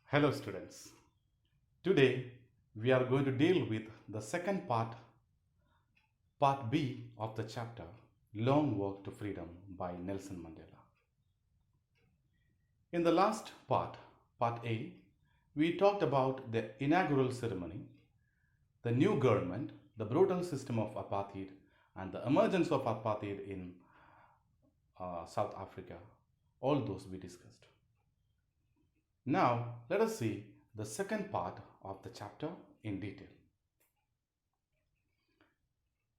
Hello, students. Today we are going to deal with the second part B of the chapter Long Walk to Freedom by Nelson Mandela. In the last part A, we talked about the inaugural ceremony, the new government, the brutal system of apartheid, and the emergence of apartheid in South Africa. All those we discussed. Now, let us see the second part of the chapter in detail.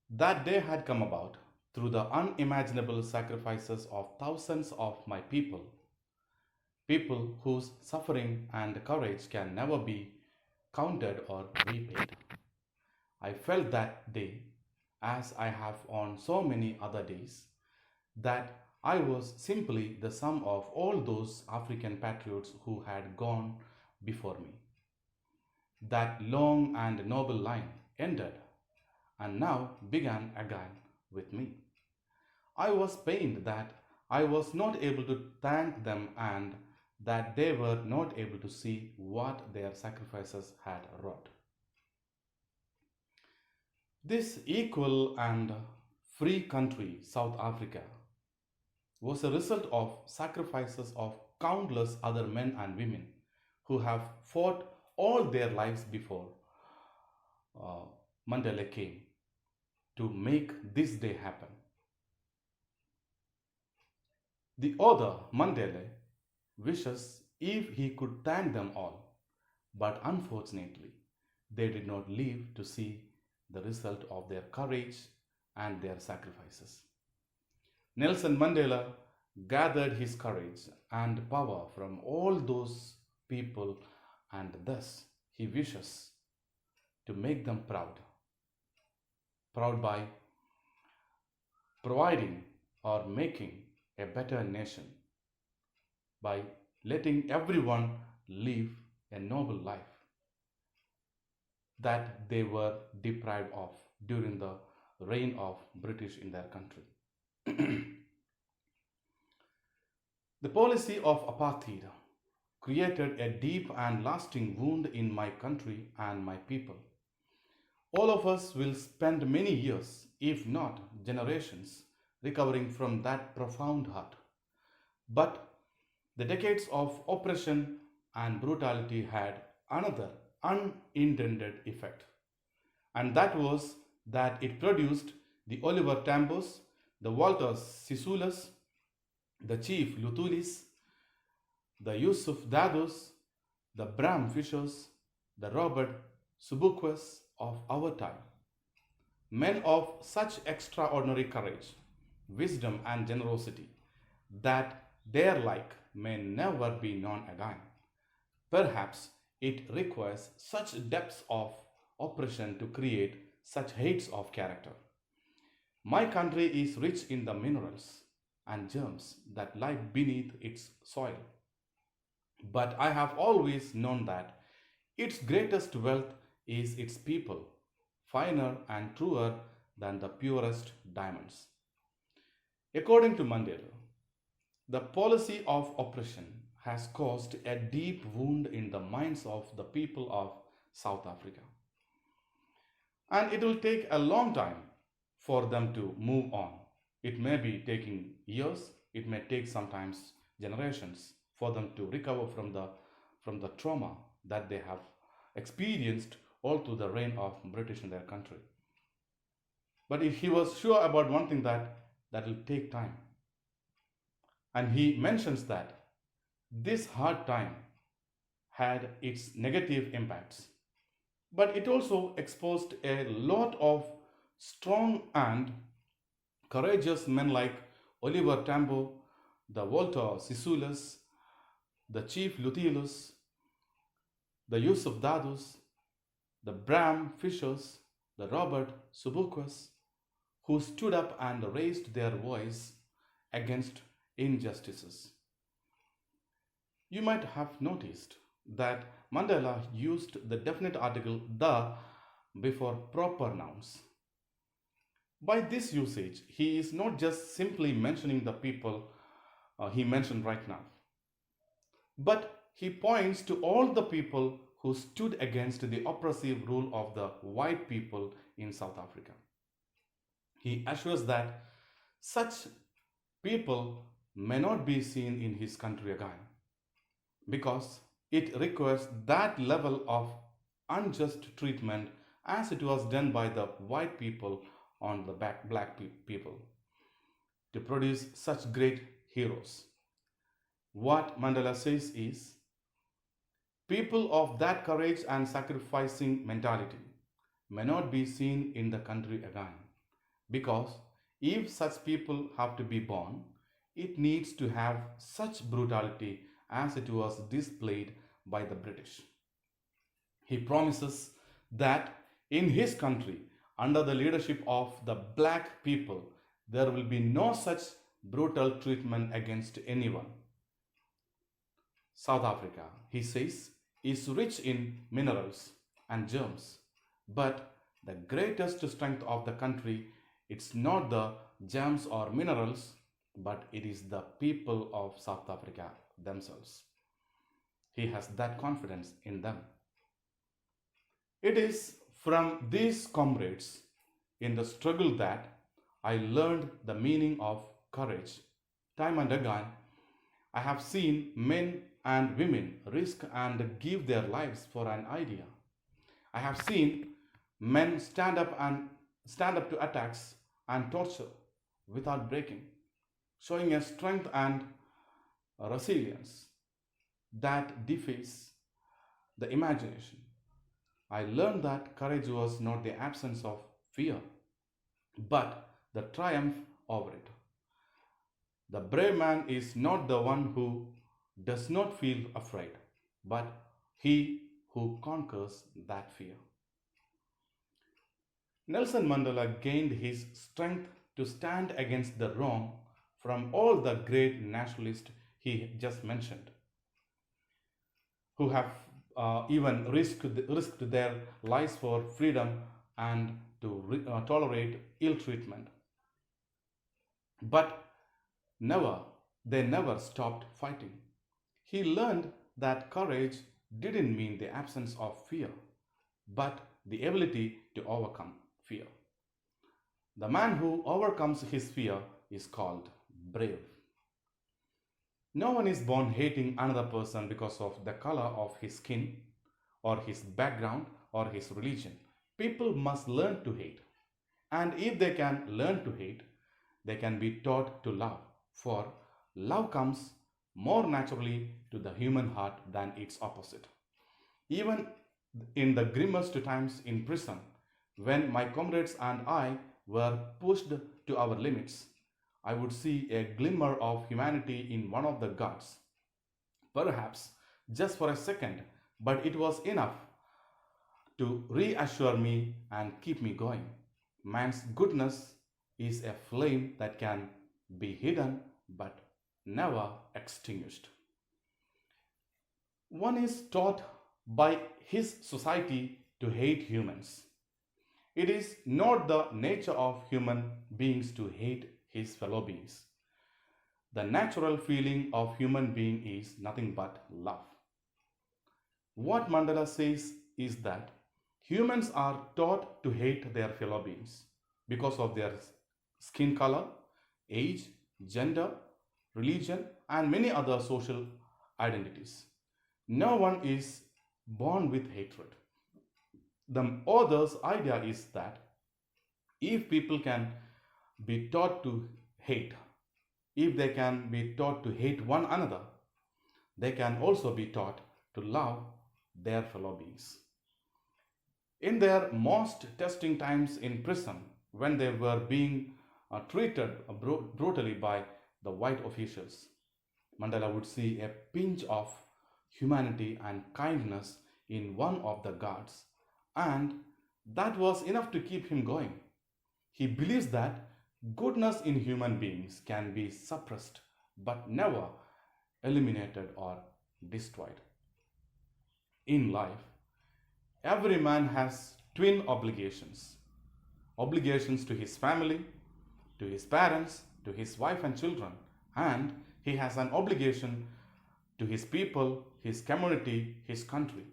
That day had come about through the unimaginable sacrifices of thousands of my people whose suffering and courage can never be counted or repaid. I felt that day, as I have on so many other days, that I was simply the sum of all those African patriots who had gone before me. That long and noble line ended and now began again with me. I was pained that I was not able to thank them and that they were not able to see what their sacrifices had wrought. This equal and free country, South Africa, was a result of sacrifices of countless other men and women who have fought all their lives before uh, Mandela came to make this day happen. The author, Mandela, wishes if he could thank them all, but unfortunately, they did not live to see the result of their courage and their sacrifices. Nelson Mandela gathered his courage and power from all those people, and thus he wishes to make them proud by providing or making a better nation, by letting everyone live a noble life that they were deprived of during the reign of British in their country. The policy of apartheid created a deep and lasting wound in my country and my people. All of us will spend many years, if not generations, recovering from that profound hurt. But the decades of oppression and brutality had another unintended effect, and that was that it produced the Oliver Tambos, the Walter Sisulas, the Chief Lutulis, the Yusuf Dados, the Bram Fishers, the Robert Subukwes of our time. Men of such extraordinary courage, wisdom, and generosity that their like may never be known again. Perhaps it requires such depths of oppression to create such heights of character. My country is rich in the minerals and germs that lie beneath its soil. But I have always known that its greatest wealth is its people, finer and truer than the purest diamonds. According to Mandela, the policy of oppression has caused a deep wound in the minds of the people of South Africa. And it will take a long time for them to move on. It may be taking years, it may take sometimes generations for them to recover from the trauma that they have experienced all through the reign of British in their country. But if he was sure about one thing, that will take time. And he mentions that this hard time had its negative impacts, but it also exposed a lot of strong and courageous men like Oliver Tambo, the Walter Sisulas, the Chief Lutilus, the Yusuf Dadus, the Bram Fishers, the Robert Subukwes, who stood up and raised their voice against injustices. You might have noticed that Mandela used the definite article the before proper nouns. By this usage, he is not just simply mentioning the people he mentioned right now, But he points to all the people who stood against the oppressive rule of the white people in South Africa. He assures that such people may not be seen in his country again because it requires that level of unjust treatment as it was done by the white people on the people to produce such great heroes. What Mandela says is people of that courage and sacrificing mentality may not be seen in the country again because if such people have to be born, it needs to have such brutality as it was displayed by the British. He promises that in his country, under the leadership of the black people, there will be no such brutal treatment against anyone. South Africa, he says, is rich in minerals and germs, but the greatest strength of the country it's not the gems or minerals, but it is the people of South Africa themselves. He has that confidence in them. It is from these comrades in the struggle that I learned the meaning of courage. Time and again, I have seen men and women risk and give their lives for an idea. I have seen men stand up to attacks and torture without breaking, showing a strength and a resilience that defies the imagination. I learned that courage was not the absence of fear, but the triumph over it. The brave man is not the one who does not feel afraid, but he who conquers that fear. Nelson Mandela gained his strength to stand against the wrong from all the great nationalists he just mentioned, who have even risked their lives for freedom and to tolerate ill treatment. But never, they never stopped fighting. He learned that courage didn't mean the absence of fear, but the ability to overcome fear. The man who overcomes his fear is called brave. No one is born hating another person because of the color of his skin, or his background, or his religion. People must learn to hate. And if they can learn to hate, they can be taught to love. For love comes more naturally to the human heart than its opposite. Even in the grimmest times in prison, when my comrades and I were pushed to our limits, I would see a glimmer of humanity in one of the guards. Perhaps just for a second, but it was enough to reassure me and keep me going. Man's goodness is a flame that can be hidden but never extinguished. One is taught by his society to hate humans. It is not the nature of human beings to hate his fellow beings. The natural feeling of human being is nothing but love. What Mandela says is that humans are taught to hate their fellow beings because of their skin color, age, gender, religion, and many other social identities. No one is born with hatred. The author's idea is that if people can be taught to hate, if they can be taught to hate one another, they can also be taught to love their fellow beings. In their most testing times in prison, when they were being treated brutally by the white officials, Mandela would see a pinch of humanity and kindness in one of the guards, and that was enough to keep him going. He believes that goodness in human beings can be suppressed but never eliminated or destroyed. In life, every man has twin obligations to his family, to his parents, to his wife and children, and he has an obligation to his people, his community, his country.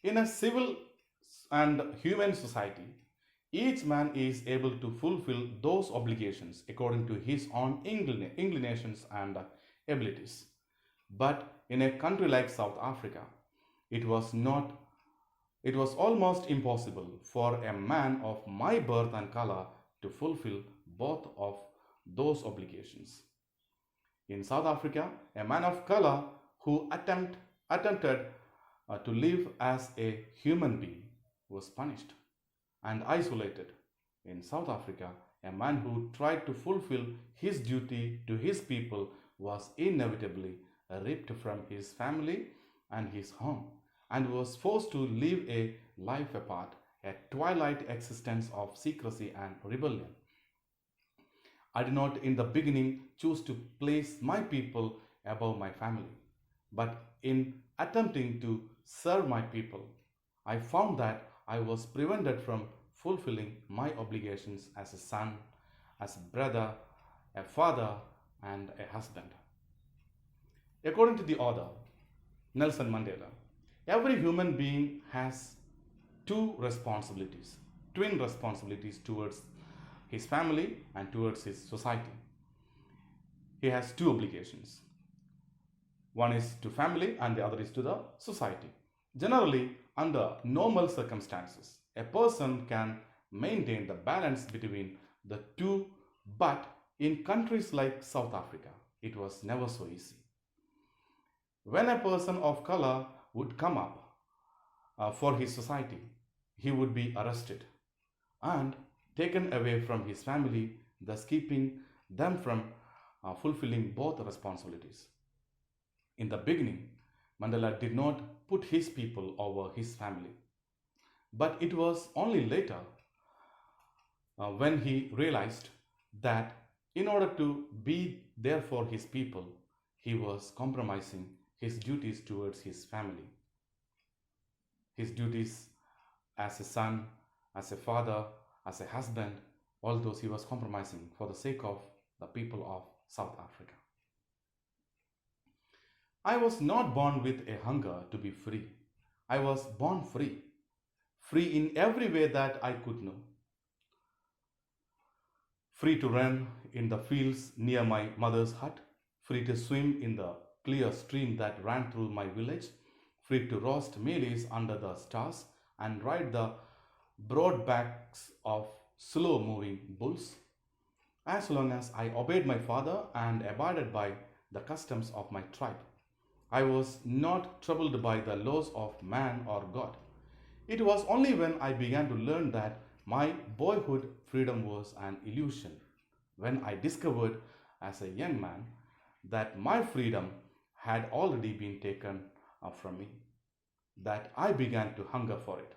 In a civil and human society, each man is able to fulfill those obligations according to his own inclinations and abilities. But in a country like South Africa, it was not it was almost impossible for a man of my birth and color to fulfill both of those obligations. In South Africa, a man of color who attempted to live as a human being was punished and isolated. In South Africa, a man who tried to fulfill his duty to his people was inevitably ripped from his family and his home and was forced to live a life apart, a twilight existence of secrecy and rebellion. I did not in the beginning choose to place my people above my family, but in attempting to serve my people, I found that I was prevented from fulfilling my obligations as a son, as a brother, a father, and a husband. According to the author, Nelson Mandela, every human being has two responsibilities, twin responsibilities towards his family and towards his society. He has two obligations. One is to family and the other is to the society. Generally, under normal circumstances, a person can maintain the balance between the two, but in countries like South Africa, it was never so easy. When a person of color would come up for his society, he would be arrested and taken away from his family, thus keeping them from fulfilling both responsibilities. In the beginning, Mandela did not put his people over his family, but it was only later when he realized that in order to be there for his people, he was compromising his duties towards his family, his duties as a son, as a father, as a husband, all those he was compromising for the sake of the people of South Africa. I was not born with a hunger to be free. I was born free, free in every way that I could know. Free to run in the fields near my mother's hut, free to swim in the clear stream that ran through my village, free to roast maize under the stars and ride the broad backs of slow moving bulls. As long as I obeyed my father and abided by the customs of my tribe, I was not troubled by the laws of man or God. It was only when I began to learn that my boyhood freedom was an illusion, when I discovered as a young man that my freedom had already been taken from me, that I began to hunger for it.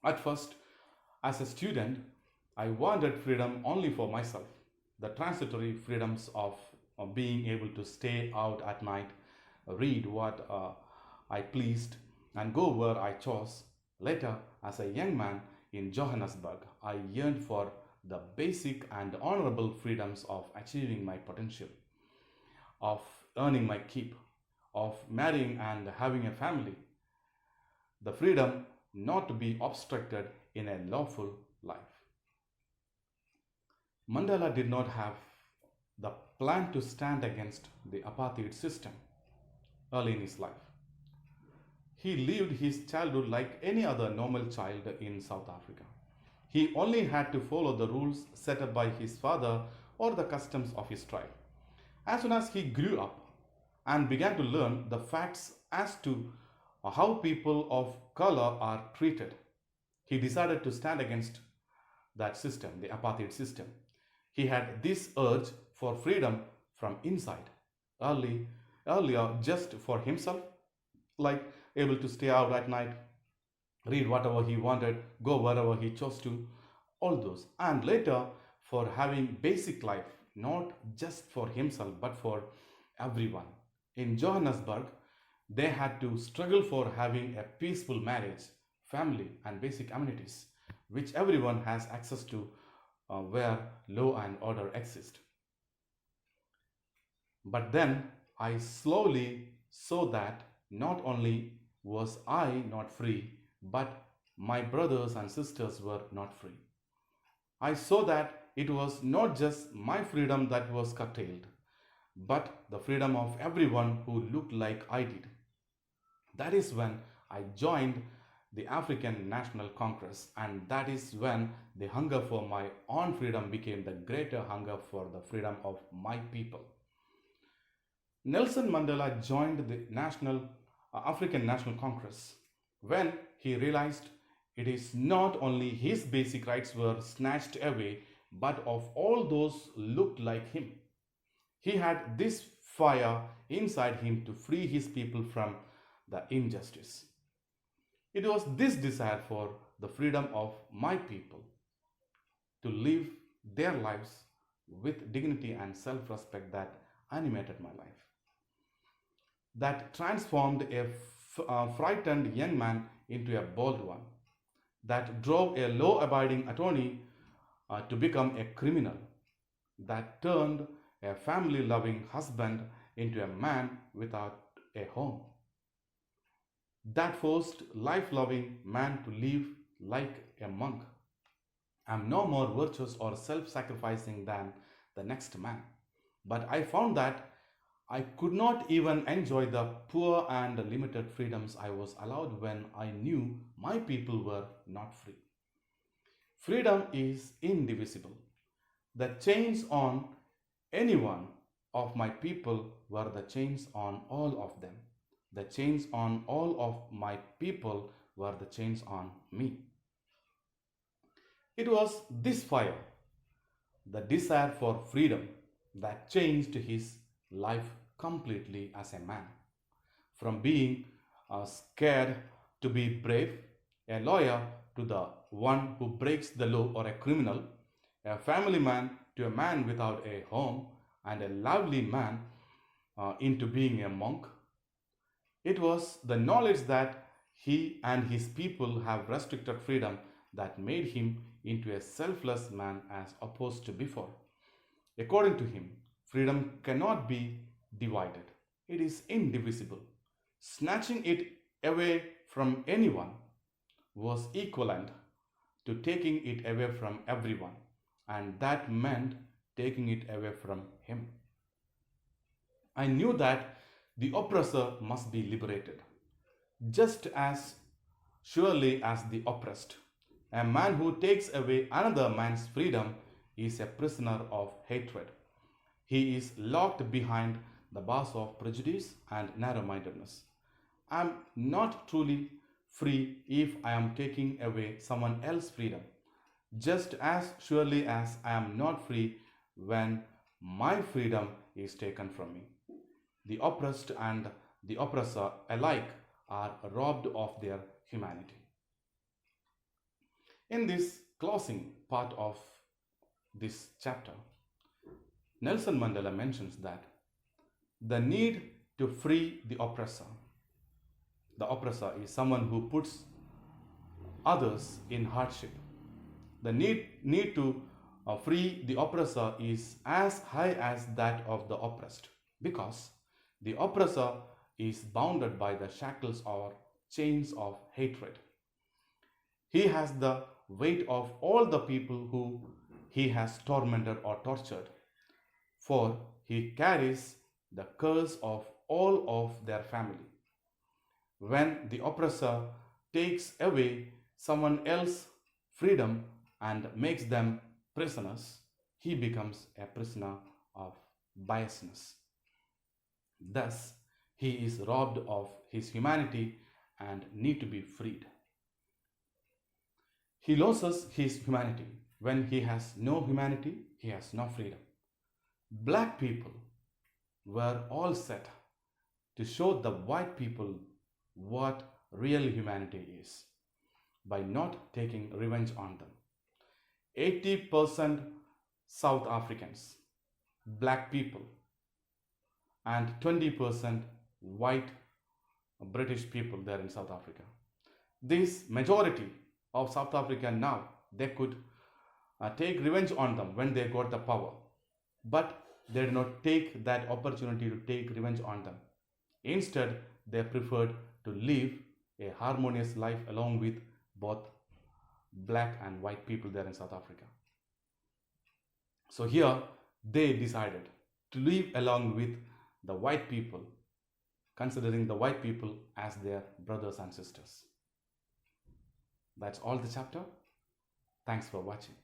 At first, as a student, I wanted freedom only for myself, the transitory freedoms of being able to stay out at night, read what I pleased, and go where I chose. Later, as a young man in Johannesburg, I yearned for the basic and honorable freedoms of achieving my potential, of earning my keep, of marrying and having a family, the freedom not to be obstructed in a lawful life. Mandela did not have the plan to stand against the apartheid system early in his life. He lived his childhood like any other normal child in South Africa. He only had to follow the rules set up by his father or the customs of his tribe. As soon as he grew up and began to learn the facts as to how people of color are treated, he decided to stand against that system, the apartheid system. He had this urge for freedom from inside, early, earlier just for himself, like able to stay out at night, read whatever he wanted, go wherever he chose to, all those. And later for having basic life, not just for himself but for everyone. In Johannesburg, they had to struggle for having a peaceful marriage, family, and basic amenities, which everyone has access to where law and order exist. But then I slowly so that not only was I not free, but my brothers and sisters were not free. I saw that it was not just my freedom that was curtailed, but the freedom of everyone who looked like I did. That is when I joined the African National Congress, and that is when the hunger for my own freedom became the greater hunger for the freedom of my people. Nelson Mandela joined the African National Congress when he realized it is not only his basic rights were snatched away, but of all those looked like him. He had this fire inside him to free his people from the injustice. It was this desire for the freedom of my people to live their lives with dignity and self respect that animated my life, that transformed a frightened young man into a bold one, that drove a law abiding attorney to become a criminal, that turned a family loving husband into a man without a home, that forced life loving man to live like a monk. I'm no more virtuous or self sacrificing than the next man. But I found that I could not even enjoy the poor and limited freedoms I was allowed when I knew my people were not free. Freedom is indivisible. The chains on any one of my people were the chains on all of them. The chains on all of my people were the chains on me. It was this fire, the desire for freedom, that changed his life completely as a man. From being scared to be brave, a lawyer to the one who breaks the law or a criminal, a family man to a man without a home, and a lovely man into being a monk. It was the knowledge that he and his people have restricted freedom that made him into a selfless man as opposed to before. According to him, freedom cannot be divided, it is indivisible. Snatching it away from anyone was equivalent to taking it away from everyone, and that meant taking it away from him. I knew that the oppressor must be liberated, just as surely as the oppressed. A man who takes away another man's freedom is a prisoner of hatred. He is locked behind the bars of prejudice and narrow mindedness. I am not truly free if I am taking away someone else's freedom, just as surely as I am not free when my freedom is taken from me. The oppressed and the oppressor alike are robbed of their humanity. In this closing part of this chapter, Nelson Mandela mentions that the need to free the oppressor is someone who puts others in hardship. The need to free the oppressor is as high as that of the oppressed, because the oppressor is bounded by the shackles or chains of hatred. He has the weight of all the people who he has tormented or tortured, for he carries the curse of all of their family. When the oppressor takes away someone else's freedom and makes them prisoners, he becomes a prisoner of biasness. Thus, he is robbed of his humanity and need to be freed. He loses his humanity. When he has no humanity, he has no freedom. Black people were all set to show the white people what real humanity is by not taking revenge on them. 80% South Africans, black people, and 20% white British people there in South Africa. This majority of South Africa now, they could take revenge on them when they got the power, but they did not take that opportunity to take revenge on them. Instead, they preferred to live a harmonious life along with both black and white people there in South Africa. So here they decided to live along with the white people, considering the white people as their brothers and sisters. That's all the chapter. Thanks for watching.